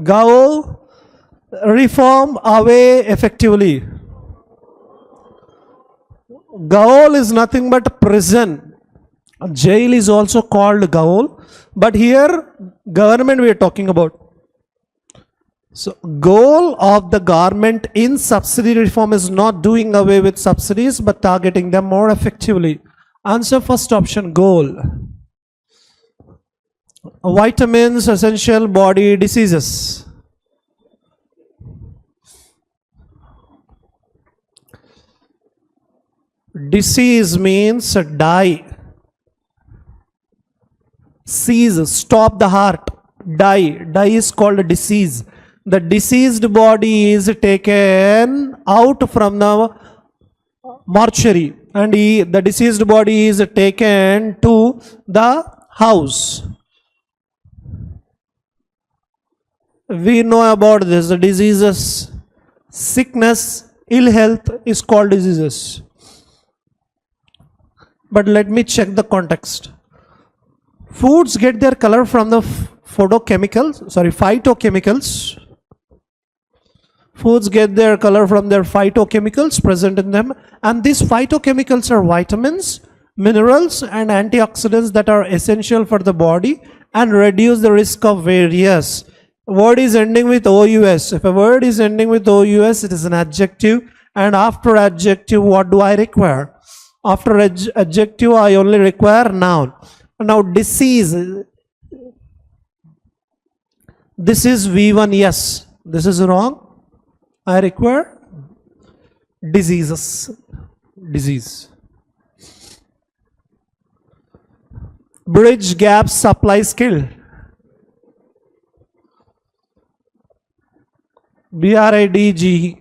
Gaol, reform away effectively. Gaol is nothing but prison. Jail is also called gaol, but here government we are talking about. So goal of the government in subsidy reform is not doing away with subsidies but targeting them more effectively. Answer first option, goal. Vitamins, essential body diseases. Disease means die. Seize, stop the heart. Die. Die is called a disease. The diseased body is taken out from the mortuary and the deceased body is taken to the house. We know about this. The diseases, sickness, ill health is called diseases. But let me check the context. Foods get their color from the phytochemicals. Foods get their color from their phytochemicals present in them, and these phytochemicals are vitamins, minerals and antioxidants that are essential for the body and reduce the risk of various. Word is ending with OUS. If a word is ending with OUS, it is an adjective, and after adjective what do I require? After adjective I only require noun. Now disease, this is V1, yes, this is wrong. I require diseases, disease. Bridge gap supply skill. BRIDGE.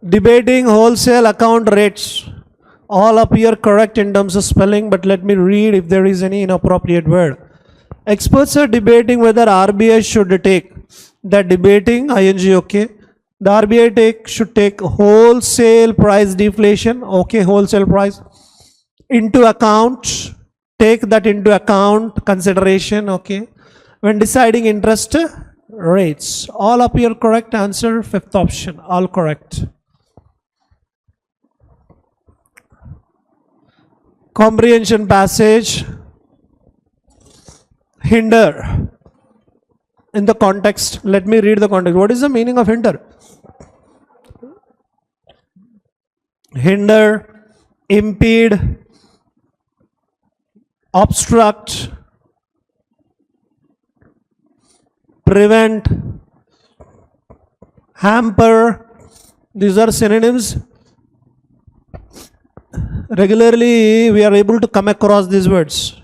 Debating wholesale account rates. All appear correct in terms of spelling, but let me read if there is any inappropriate word. Experts are debating whether RBI should take, that debating, ing, okay. The RBI should take wholesale price deflation, okay, wholesale price, into account, take that into account, consideration, okay. When deciding interest rates, all appear correct, answer fifth option, all correct. Comprehension passage. Hinder. In the context, let me read the context. What is the meaning of hinder? Hinder, impede, obstruct, prevent, hamper. These are synonyms. Regularly we are able to come across these words.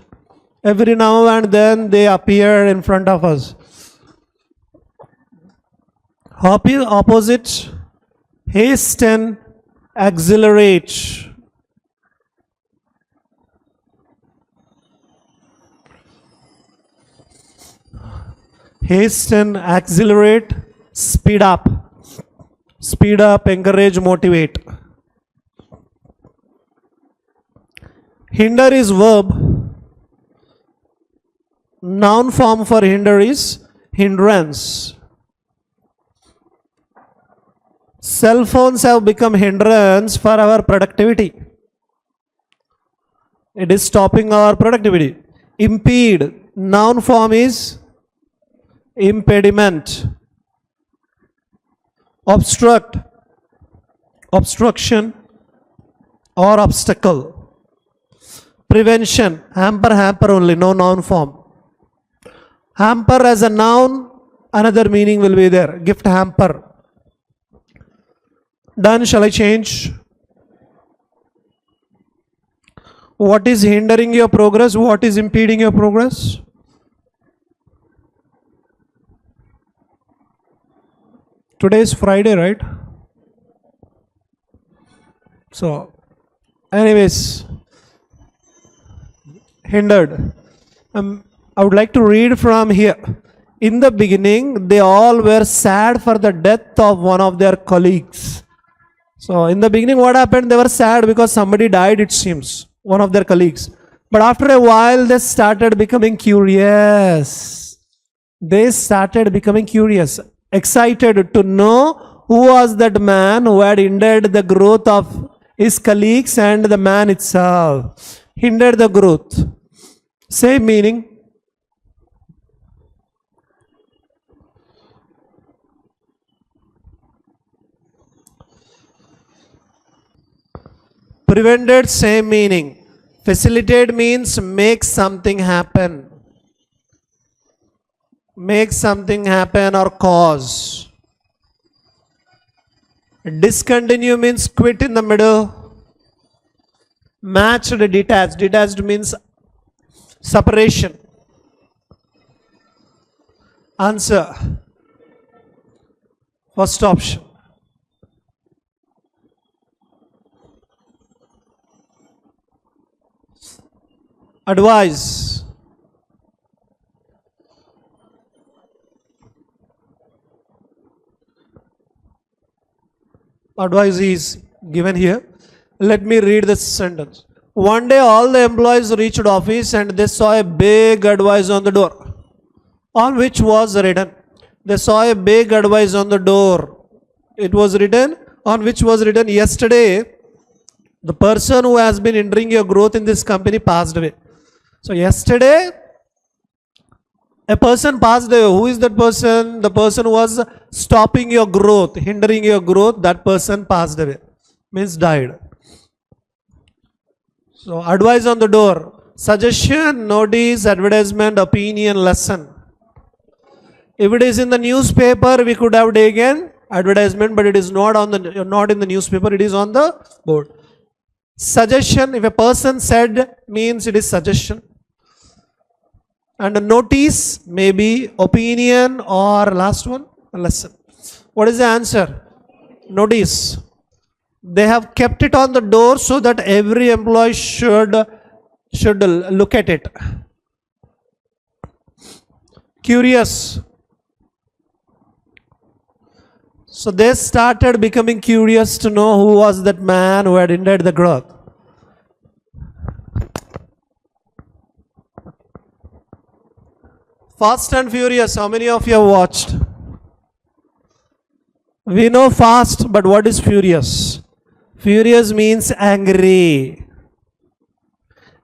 Every now and then they appear in front of us. Opposite, hasten, accelerate. Hasten, accelerate, speed up. Speed up, encourage, motivate. Hinder is verb. Noun form for hinder is hindrance. Cell phones have become hindrance for our productivity. It is stopping our productivity. Impede, noun form is impediment. Obstruct, obstruction or obstacle. Prevention, hamper, hamper only, no noun form. Hamper as a noun, another meaning will be there. Gift hamper. Done, shall I change? What is hindering your progress? What is impeding your progress? Today is Friday, right? So, anyways, hindered. I would like to read from here. In the beginning, they all were sad for the death of one of their colleagues. So, in the beginning, what happened? They were sad because somebody died, it seems, one of their colleagues. But after a while, they started becoming curious. They started becoming curious, excited to know who was that man who had hindered the growth of his colleagues and the man itself. Hindered the growth. Same meaning. Prevented, same meaning. Facilitate means make something happen. Make something happen or cause. Discontinue means quit in the middle. Matched, detached. Detached means separation. Answer. First option. Advise. Advice is given here. Let me read this sentence. One day all the employees reached office and they saw a big advice on the door, on which was written. They saw a big advice on the door. It was written, on which was written, yesterday the person who has been hindering your growth in this company passed away. So yesterday a person passed away. Who is that person? The person who was stopping your growth, hindering your growth, that person passed away. Means died. So advice on the door. Suggestion, notice, advertisement, opinion, lesson. If it is in the newspaper, we could have taken advertisement, but it is not in the newspaper, it is on the board. Suggestion, if a person said, means it is suggestion. And a notice, maybe opinion, or last one, a lesson. What is the answer? Notice. They have kept it on the door so that every employee should look at it. Curious. So they started becoming curious to know who was that man who had hindered the growth. Fast and Furious, how many of you have watched? We know fast, but what is furious? Furious means angry.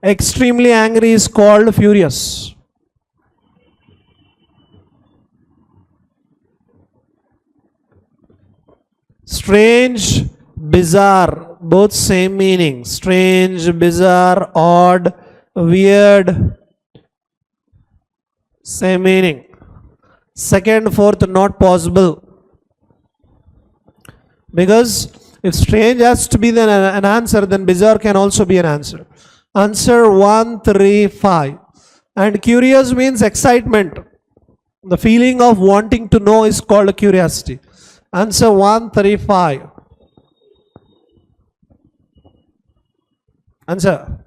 Extremely angry is called furious. Strange, bizarre, both same meaning. Strange, bizarre, odd, weird, same meaning. Second, fourth, not possible. Because if strange has to be an answer, then bizarre can also be an answer. Answer 1, 3, 5. And curious means excitement. The feeling of wanting to know is called curiosity. Answer 1, 3, 5. Answer.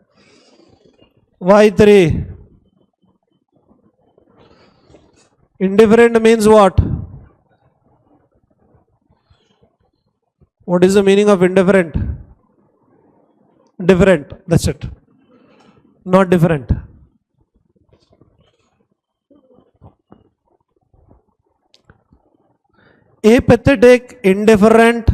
Why 3? Indifferent means what? What is the meaning of indifferent? Different, that's it. Not different. Apathetic, indifferent,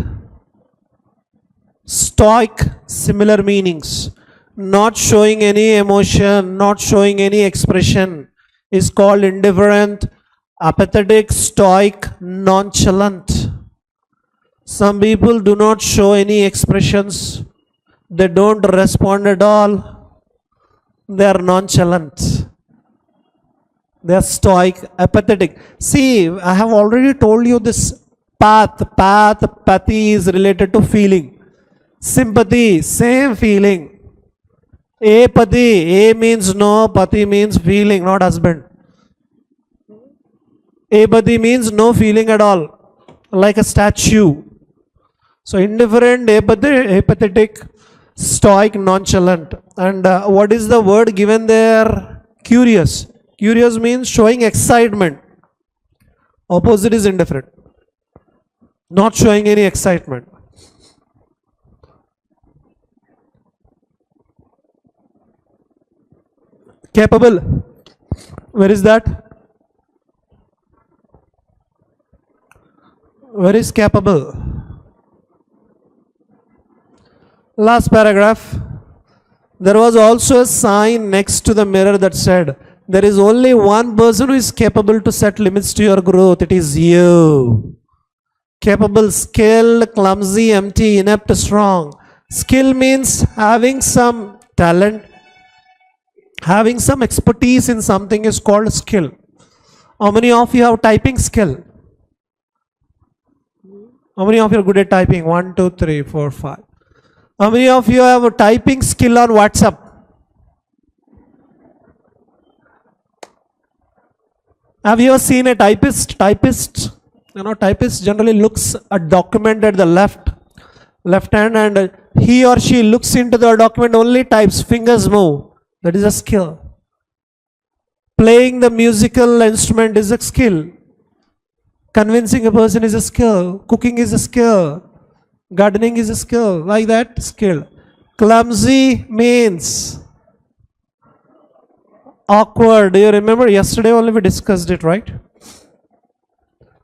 stoic, similar meanings. Not showing any emotion, not showing any expression is called indifferent, apathetic, stoic, nonchalant. Some people do not show any expressions. They don't respond at all. They are nonchalant. They are stoic, apathetic. See, I have already told you this path. Pathy is related to feeling. Sympathy, same feeling. Apathy, A means no, pathy means feeling, not husband. Apathy means no feeling at all, like a statue. So indifferent, apathetic, stoic, nonchalant. And what is the word given there? Curious. Curious means showing excitement. Opposite is indifferent. Not showing any excitement. Capable. Where is that? Where is capable? Last paragraph. There was also a sign next to the mirror that said, there is only one person who is capable to set limits to your growth. It is you. Capable, skilled, clumsy, empty, inept, strong. Skill means having some talent, having some expertise in something is called skill. How many of you have typing skill? How many of you are good at typing? 1, 2, 3, 4, 5. How many of you have a typing skill on WhatsApp? Have you ever seen a typist? Typist generally looks a document at the left hand, and he or she looks into the document, only types, fingers move. That is a skill. Playing the musical instrument is a skill. Convincing a person is a skill. Cooking is a skill. Gardening is a skill. Like that, skill. Clumsy means awkward. Do you remember yesterday only we discussed it, right?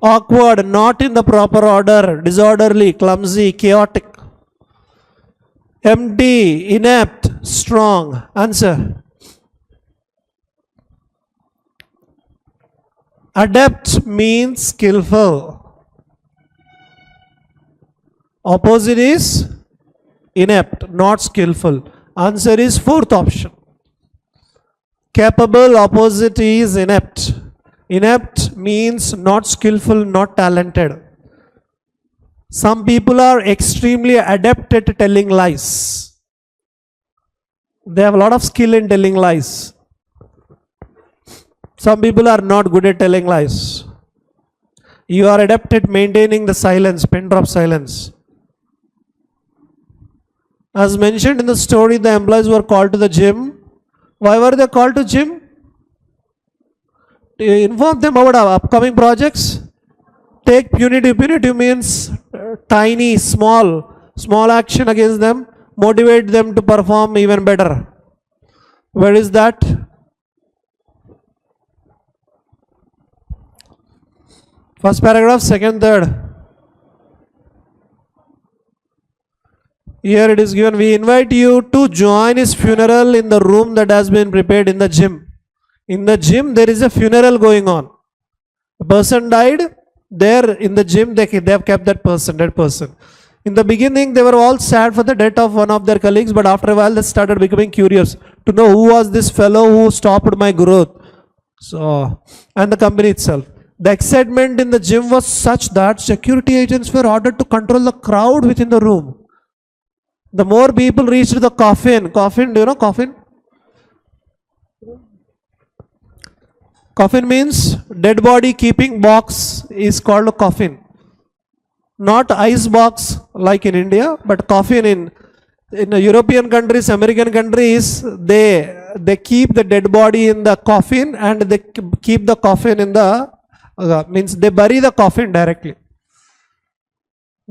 Awkward, not in the proper order, disorderly, clumsy, chaotic. Empty, inept, strong. Answer. Adept means skillful. Opposite is inept, not skillful. Answer is fourth option. Capable, opposite is inept. Inept means not skillful, not talented. Some people are extremely adept at telling lies. They have a lot of skill in telling lies. Some people are not good at telling lies. You are adept at maintaining the silence, pin drop silence. As mentioned in the story, the employees were called to the gym. Why were they called to gym? To inform them about our upcoming projects. Take punitive. Punitive means tiny, small action against them. Motivate them to perform even better. Where is that? First paragraph, second, third. Here it is given, we invite you to join his funeral in the room that has been prepared in the gym. In the gym, there is a funeral going on. A person died, there in the gym, they have kept that person, dead person. In the beginning, they were all sad for the death of one of their colleagues, but after a while, they started becoming curious to know who was this fellow who stopped my growth. And the company itself. The excitement in the gym was such that security agents were ordered to control the crowd within the room. The more people reached the coffin, do you know coffin? Coffin means dead body keeping box is called a coffin. Not ice box like in India, but coffin in European countries, American countries, they keep the dead body in the coffin and they keep the coffin in the, means they bury the coffin directly.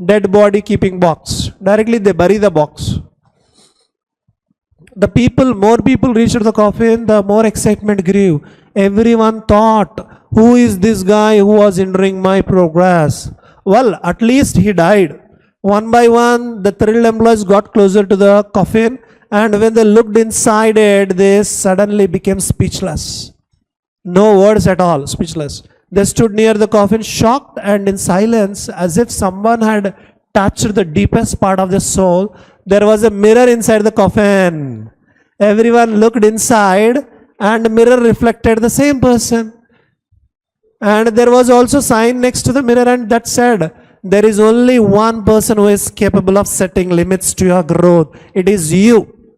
Dead body keeping box. Directly they bury the box. More people reached the coffin, the more excitement grew. Everyone thought, who is this guy who was hindering my progress? Well, at least he died. One by one, the thrilled employees got closer to the coffin, and when they looked inside it, they suddenly became speechless. No words at all, speechless. They stood near the coffin, shocked and in silence, as if someone had touched the deepest part of their soul. There was a mirror inside the coffin. Everyone looked inside, and the mirror reflected the same person. And there was also a sign next to the mirror, and that said, there is only one person who is capable of setting limits to your growth. It is you.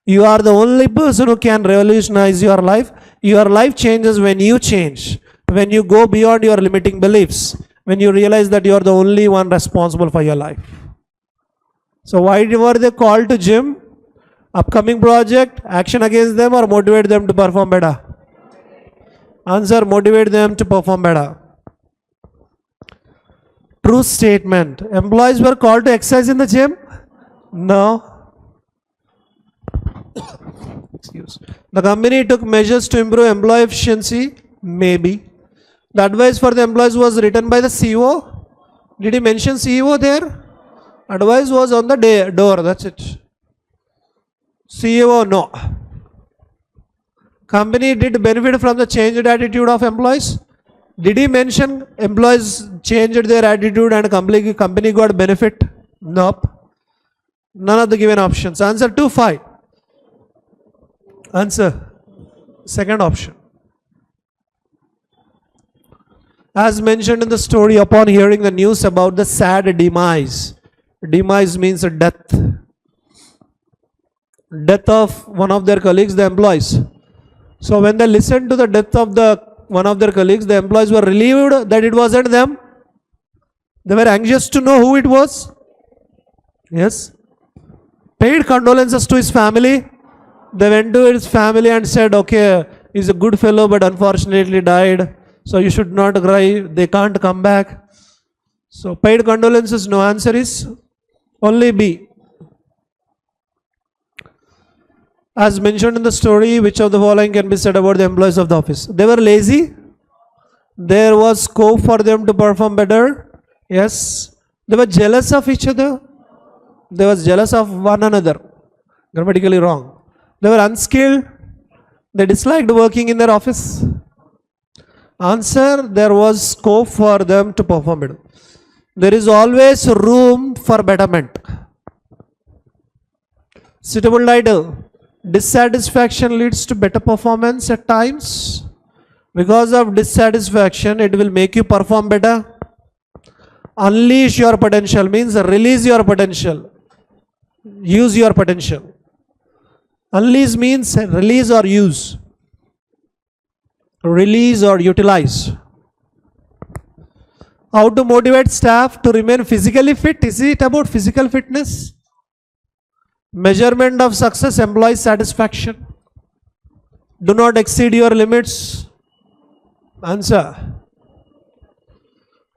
You are the only person who can revolutionize your life. Your life changes when you change. When you go beyond your limiting beliefs, when you realize that you are the only one responsible for your life. So why were they called to gym? Upcoming project, action against them, or motivate them to perform better? Answer, motivate them to perform better. True statement. Employees were called to exercise in the gym? No. excuse. The company took measures to improve employee efficiency. Maybe. The advice for the employees was written by the CEO. Did he mention CEO there? Advice was on the door. That's it. CEO, no. Company did benefit from the changed attitude of employees. Did he mention employees changed their attitude and company got benefit? Nope. None of the given options. Answer 2, 5. Answer. Second option. As mentioned in the story, upon hearing the news about the sad demise. Demise means death. Death of one of their colleagues, the employees. So when they listened to the death of one of their colleagues, the employees were relieved that it wasn't them. They were anxious to know who it was. Yes. Paid condolences to his family. They went to his family and said, okay, he's a good fellow but unfortunately died. So you should not cry. They can't come back. So paid condolences, no. Answer is only B. As mentioned in the story, which of the following can be said about the employees of the office? They were lazy. There was scope for them to perform better. Yes. They were jealous of each other. They were jealous of one another. Grammatically wrong. They were unskilled. They disliked working in their office. Answer, there was scope for them to perform better. There is always room for betterment. Suitable title. Dissatisfaction leads to better performance at times. Because of dissatisfaction, it will make you perform better. Unleash your potential means release your potential. Use your potential. Unleash means release or use. Release or utilize. How to motivate staff to remain physically fit? Is it about physical fitness? Measurement of success, employee satisfaction. Do not exceed your limits. Answer.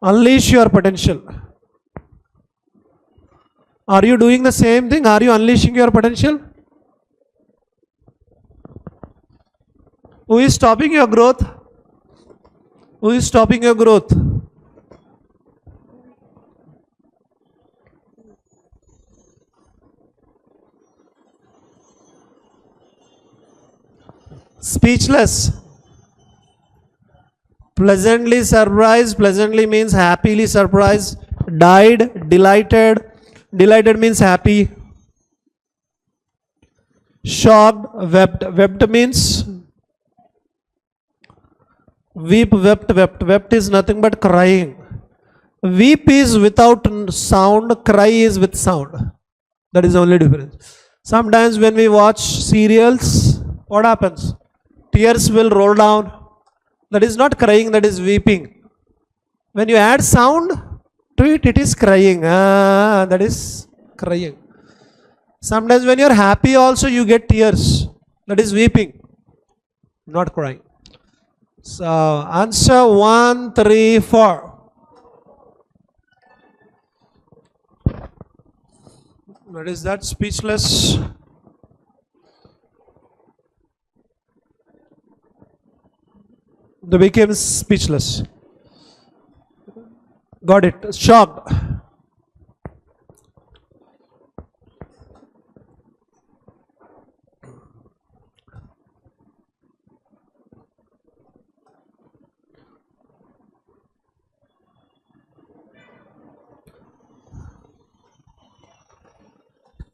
Unleash your potential. Are you doing the same thing? Are you unleashing your potential? Who is stopping your growth? Who is stopping your growth? Speechless. Pleasantly surprised. Pleasantly means happily surprised. Died. Delighted. Delighted means happy. Shocked. Wept. Wept means weep. Wept. Wept. Wept is nothing but crying. Weep is without sound. Cry is with sound. That is the only difference. Sometimes when we watch serials, what happens? Tears will roll down. That is not crying, that is weeping. When you add sound to it, it is crying. That is crying. Sometimes when you are happy also, you get tears. That is weeping, not crying. So, answer 1, 3, 4. What is that? Speechless. They became speechless. Got it. Shocked.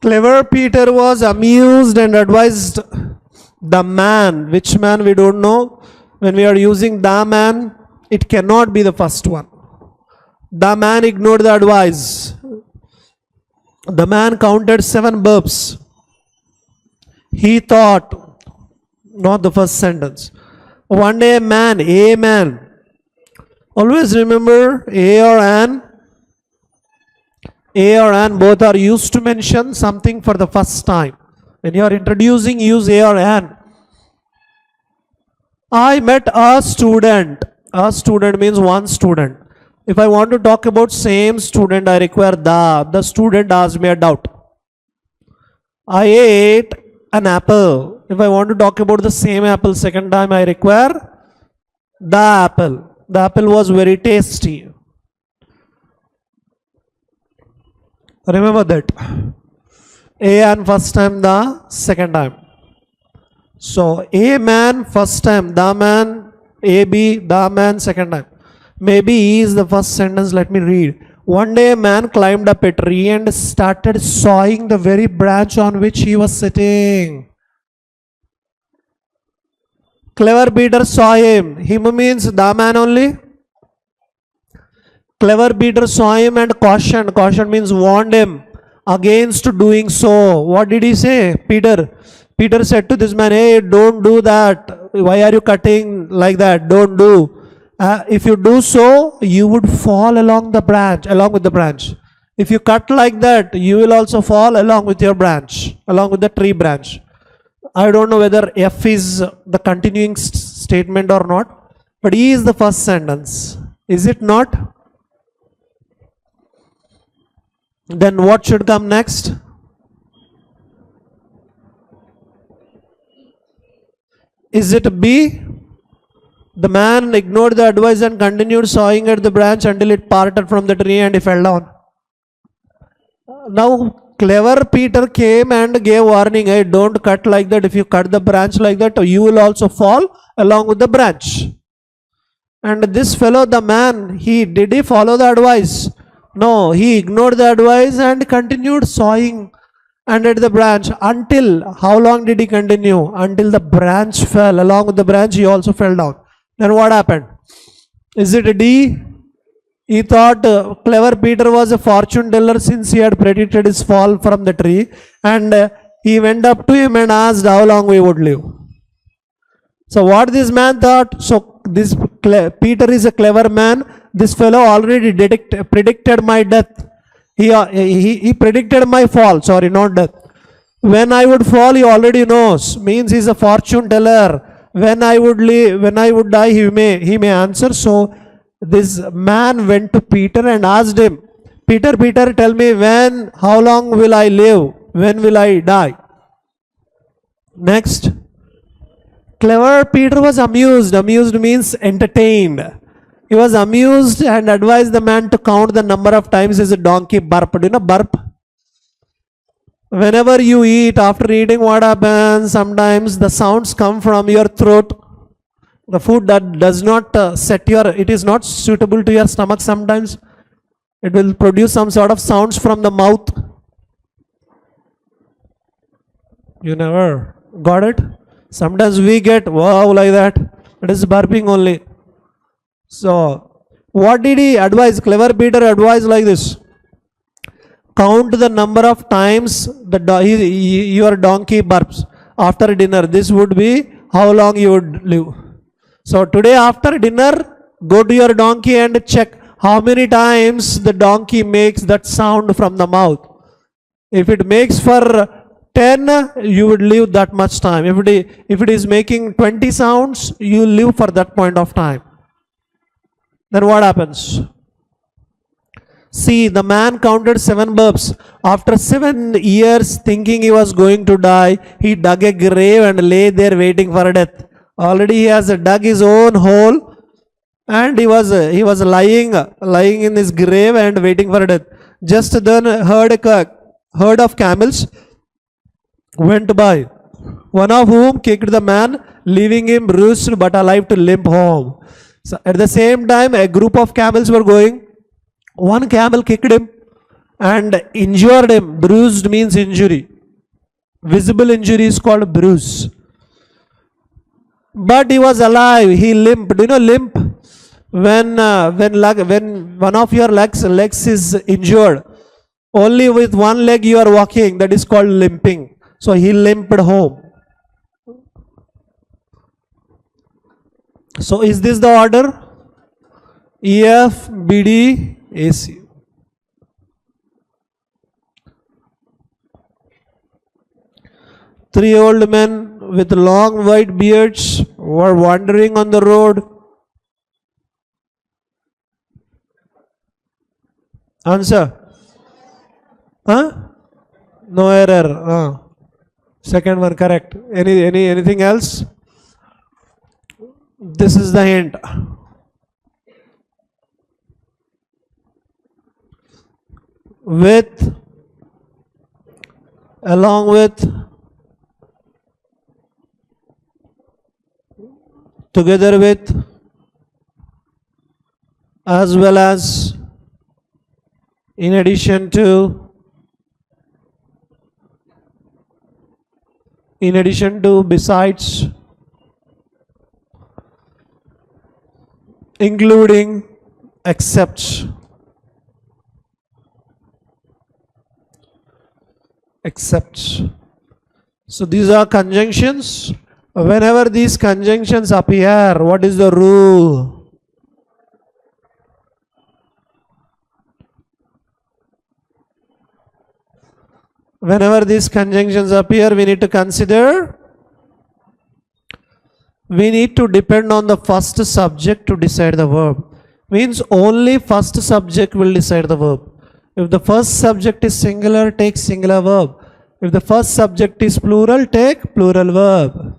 Clever Peter was amused and advised the man. Which man we don't know. When we are using the man, it cannot be the first one. The man ignored the advice. The man counted 7 burps. He thought, not the first sentence. One day a man. Always remember A or an. A or an both are used to mention something for the first time. When you are introducing, use A or an. I met a student. A student means one student. If I want to talk about same student, I require the. The student asked me a doubt. I ate an apple. If I want to talk about the same apple second time, I require the apple. The apple was very tasty. Remember that. A and first time, the second time. So A man first time, the man, A B, the man second time. Maybe E is the first sentence. Let me read. One day a man climbed up a tree and started sawing the very branch on which he was sitting. Clever Peter saw him. Him means the man only. Clever Peter saw him and cautioned. Caution means warned him against doing so. What did he say? Peter said to this man, hey, don't do that. Why are you cutting like that? Don't do. If you do so, you would fall along with the branch. If you cut like that, you will also fall along with your branch, along with the tree branch. I don't know whether F is the continuing statement or not, but E is the first sentence. Is it not? Then what should come next? Is it B? The man ignored the advice and continued sawing at the branch until it parted from the tree and he fell down. Now, clever Peter came and gave warning, hey, don't cut like that. If you cut the branch like that, you will also fall along with the branch. And this fellow, the man, did he follow the advice? No, he ignored the advice and continued sawing and at the branch until, how long did he continue? Until the branch fell. Along with the branch, he also fell down. Then what happened? Is it a D? He thought clever Peter was a fortune teller since he had predicted his fall from the tree, and he went up to him and asked how long we would live. So what this man thought, so this Peter is a clever man, this fellow already predicted my death. He predicted my fall, sorry, not death. When I would fall, he already knows, means he's a fortune teller. When I would die, he may answer. So this man went to Peter and asked him, Peter, tell me how long will I live? When will I die? Next. Clever Peter was amused. Amused means entertained. He was amused and advised the man to count the number of times his donkey burped. You know, burp? Whenever you eat, after eating, what happens? Sometimes the sounds come from your throat. The food that does not it is not suitable to your stomach sometimes. It will produce some sort of sounds from the mouth. You never got it? Sometimes we get wow like that. It is burping only. So, what did he advise? Clever Peter advised like this. Count the number of times your donkey burps after dinner. This would be how long you would live. So today after dinner, go to your donkey and check how many times the donkey makes that sound from the mouth. If it makes for 10, you would live that much time. If it is making 20 sounds, you live for that point of time. Then what happens? See, the man counted 7 burps. After 7 years, thinking he was going to die, he dug a grave and lay there waiting for death. Already he has dug his own hole and he was lying in his grave and waiting for death. Just then a herd of camels went by, one of whom kicked the man, leaving him bruised but alive to limp home. So at the same time, a group of camels were going. One camel kicked him and injured him. Bruised means injury. Visible injury is called bruise. But he was alive. He limped. Do you know limp? When one of your legs is injured, only with one leg you are walking. That is called limping. So he limped home. So is this the order? E, F, B, D, A, C. Three old men with long white beards were wandering on the road. Answer. Huh? No error. Second one correct. Anything else? This is the hint. With, along with, together with, as well as, in addition to, besides, including, except. So these are conjunctions. Whenever these conjunctions appear, what is the rule? Whenever these conjunctions appear, we need to consider, we need to depend on the first subject to decide the verb. Means only first subject will decide the verb. If the first subject is singular, take singular verb. If the first subject is plural, take plural verb.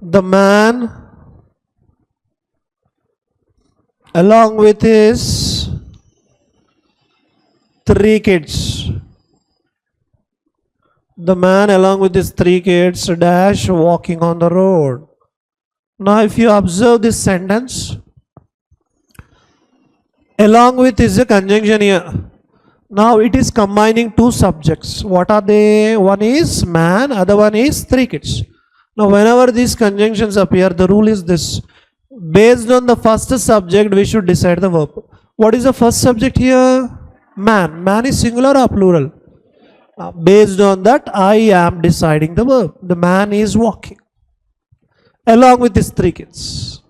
The man, along with his 3 kids. The man along with his 3 kids dash walking on the road. Now if you observe this sentence, along with is a conjunction here. Now it is combining 2 subjects. What are they? One is man, other one is 3 kids. Now whenever these conjunctions appear, the rule is this. Based on the first subject, we should decide the verb. What is the first subject here? Man. Man is singular or plural? Based on that, I am deciding the verb. The man is walking along with his 3 kids.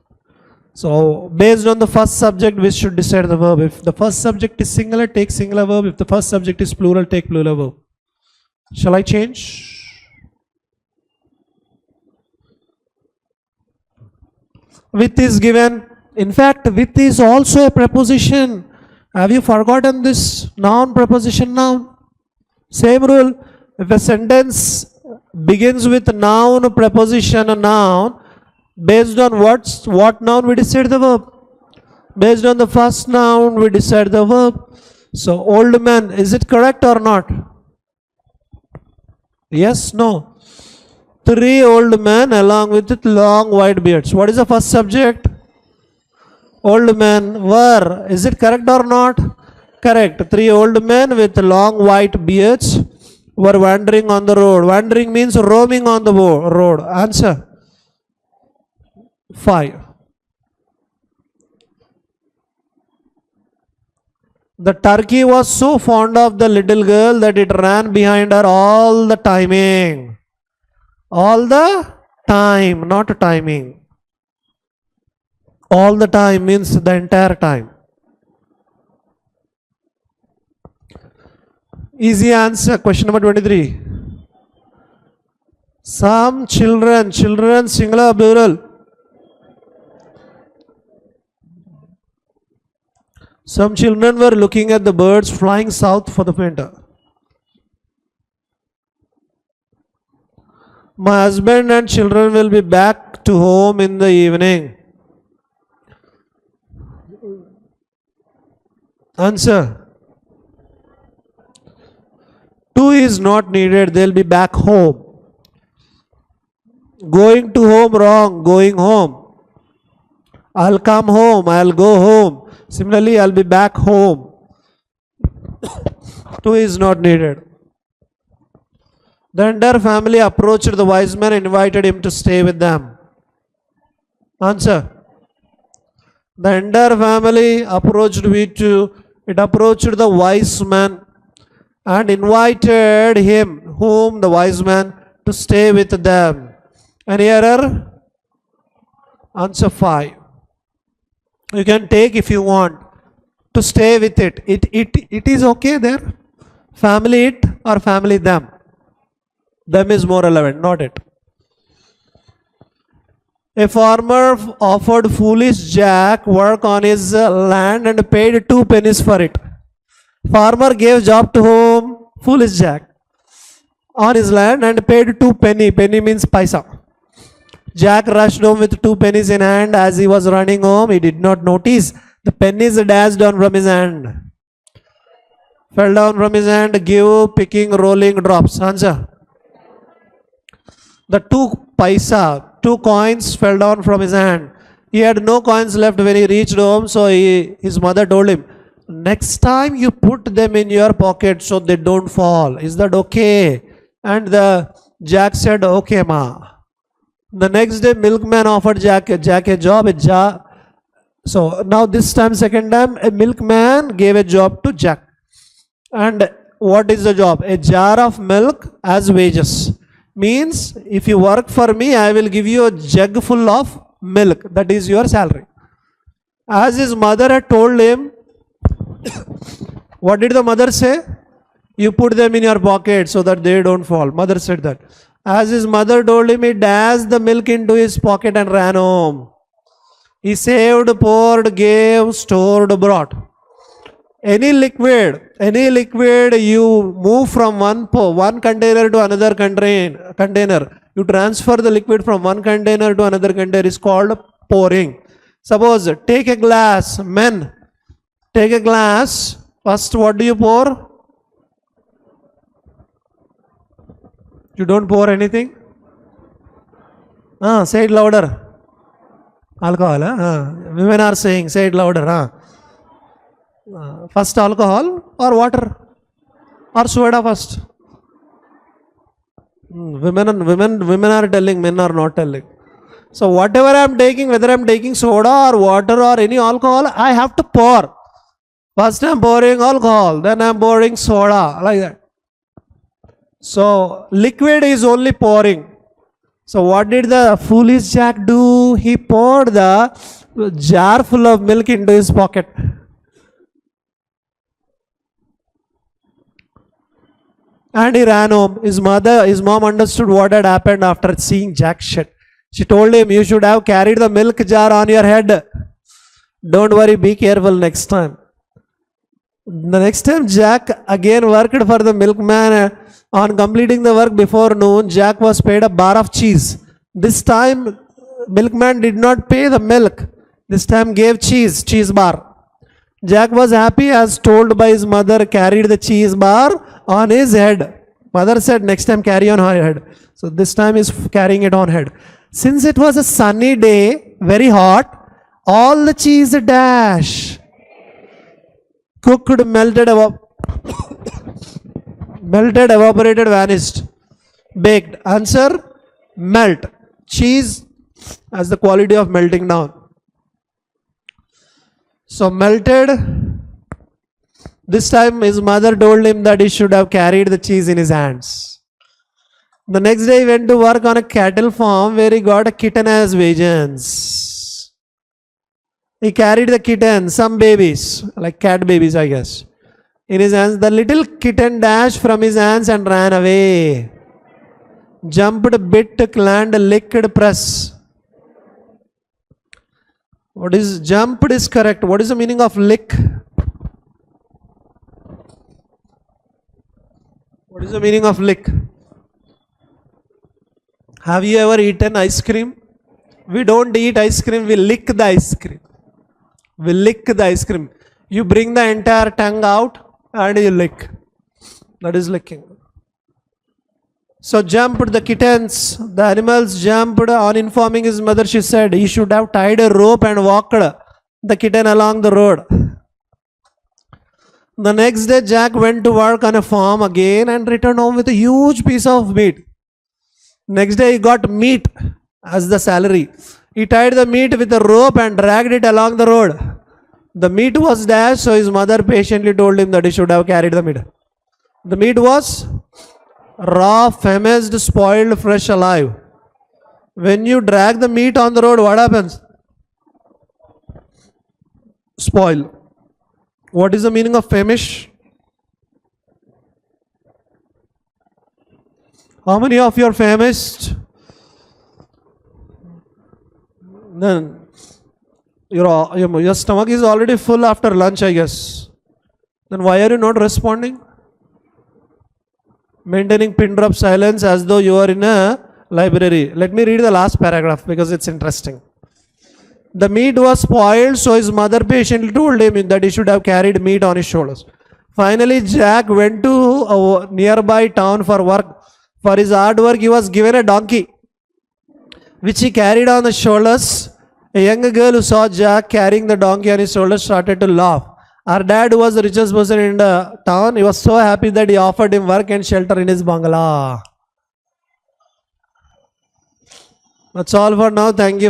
So based on the first subject, we should decide the verb. If the first subject is singular, take singular verb. If the first subject is plural, take plural verb. Shall I change? With is given. In fact, with is also a preposition. Have you forgotten this? Noun, preposition, noun. Same rule. If a sentence begins with noun, preposition, and noun, based on what noun we decide the verb. Based on the first noun, we decide the verb. So, old man, is it correct or not? Yes, no. 3 old men along with long white beards. What is the first subject? Old men were. Is it correct or not? Correct. 3 old men with long white beards were wandering on the road. Wandering means roaming on the road. Answer. 5. The turkey was so fond of the little girl that it ran behind her all the timing. All the time, not timing. All the time means the entire time. Easy answer. Question number 23. Some children, singular, plural. Some children were looking at the birds flying south for the winter. My husband and children will be back to home in the evening. Answer. 2 is not needed. They'll be back home. Going to home, wrong. Going home. I'll come home. I'll go home. Similarly, I'll be back home. 2 is not needed. The entire family approached the wise man and invited him to stay with them. Answer. The entire family approached the wise man and invited him, whom the wise man, to stay with them. Any error? Answer 5. You can take if you want to stay with it. It is okay there. Family it or family them. Them is more relevant, not it. A farmer offered foolish Jack work on his land and paid 2 pennies for it. Farmer gave job to whom? Foolish Jack. On his land and paid 2 penny. Penny means paisa. Jack rushed home with 2 pennies in hand. As he was running home, he did not notice the pennies dashed down from his hand. Fell down from his hand, give, picking, rolling, drops. Answer. The 2 coins fell down from his hand. He had no coins left when he reached home, so his mother told him, next time you put them in your pocket so they don't fall. Is that okay? And the Jack said, okay, ma. The next day, milkman offered Jack a job. So now this time, second time, a milkman gave a job to Jack. And what is the job? A jar of milk as wages. Means if you work for me, I will give you a jug full of milk. That is your salary. As his mother had told him, what did the mother say? You put them in your pocket so that they don't fall. Mother said that. As his mother told him, he dashed the milk into his pocket and ran home. He saved, poured, gave, stored, brought. Any liquid you move from one container to another container. You transfer the liquid from one container to another container is called pouring. Suppose take a glass, men. Take a glass. First, what do you pour? You don't pour anything? Say it louder. Alcohol. Women are saying, say it louder. First alcohol or water or soda first. Women are telling, men are not telling. So whatever I am taking, whether I am taking soda or water or any alcohol, I have to pour. First I am pouring alcohol, then I am pouring soda, like that. So liquid is only pouring. So what did the foolish Jack do? He poured the jar full of milk into his pocket. And he ran home. His mom understood what had happened after seeing Jack's shit. She told him, you should have carried the milk jar on your head. Don't worry, be careful next time. The next time Jack again worked for the milkman. On completing the work before noon, Jack was paid a bar of cheese. This time, milkman did not pay the milk. This time gave cheese bar. Jack was happy as told by his mother, carried the cheese bar on his head. Mother said, next time carry on her head. So this time is carrying it on head. Since it was a sunny day, very hot, all the cheese dash. Cooked, melted, evaporated, vanished. Baked. Answer, melt. Cheese has the quality of melting down. So melted. This time his mother told him that he should have carried the cheese in his hands. The next day he went to work on a cattle farm where he got a kitten as wages. He carried the kitten, some babies, like cat babies I guess, in his hands. The little kitten dashed from his hands and ran away. Jumped, bit, clanned, licked, press. What is jumped is correct. What is the meaning of lick? What is the meaning of lick? Have you ever eaten ice cream? We don't eat ice cream, we lick the ice cream. We lick the ice cream. You bring the entire tongue out and you lick. That is licking. So jumped the kittens, the animals jumped. On informing his mother, she said he should have tied a rope and walked the kitten along the road. The next day Jack went to work on a farm again and returned home with a huge piece of meat. Next day he got meat as the salary. He tied the meat with a rope and dragged it along the road. The meat was dashed, so his mother patiently told him that he should have carried the meat. The meat was raw, famished, spoiled, fresh, alive. When you drag the meat on the road, what happens? Spoil. What is the meaning of famished? How many of you are famished? Then your stomach is already full after lunch, I guess. Then why are you not responding? Maintaining pin drop silence as though you are in a library. Let me read the last paragraph because it's interesting. The meat was spoiled, so his mother patiently told him that he should have carried meat on his shoulders. Finally, Jack went to a nearby town for work. For his hard work, he was given a donkey, which he carried on his shoulders. A young girl who saw Jack carrying the donkey on his shoulders started to laugh. Her dad, who was the richest person in the town, he was so happy that he offered him work and shelter in his bungalow. That's all for now. Thank you.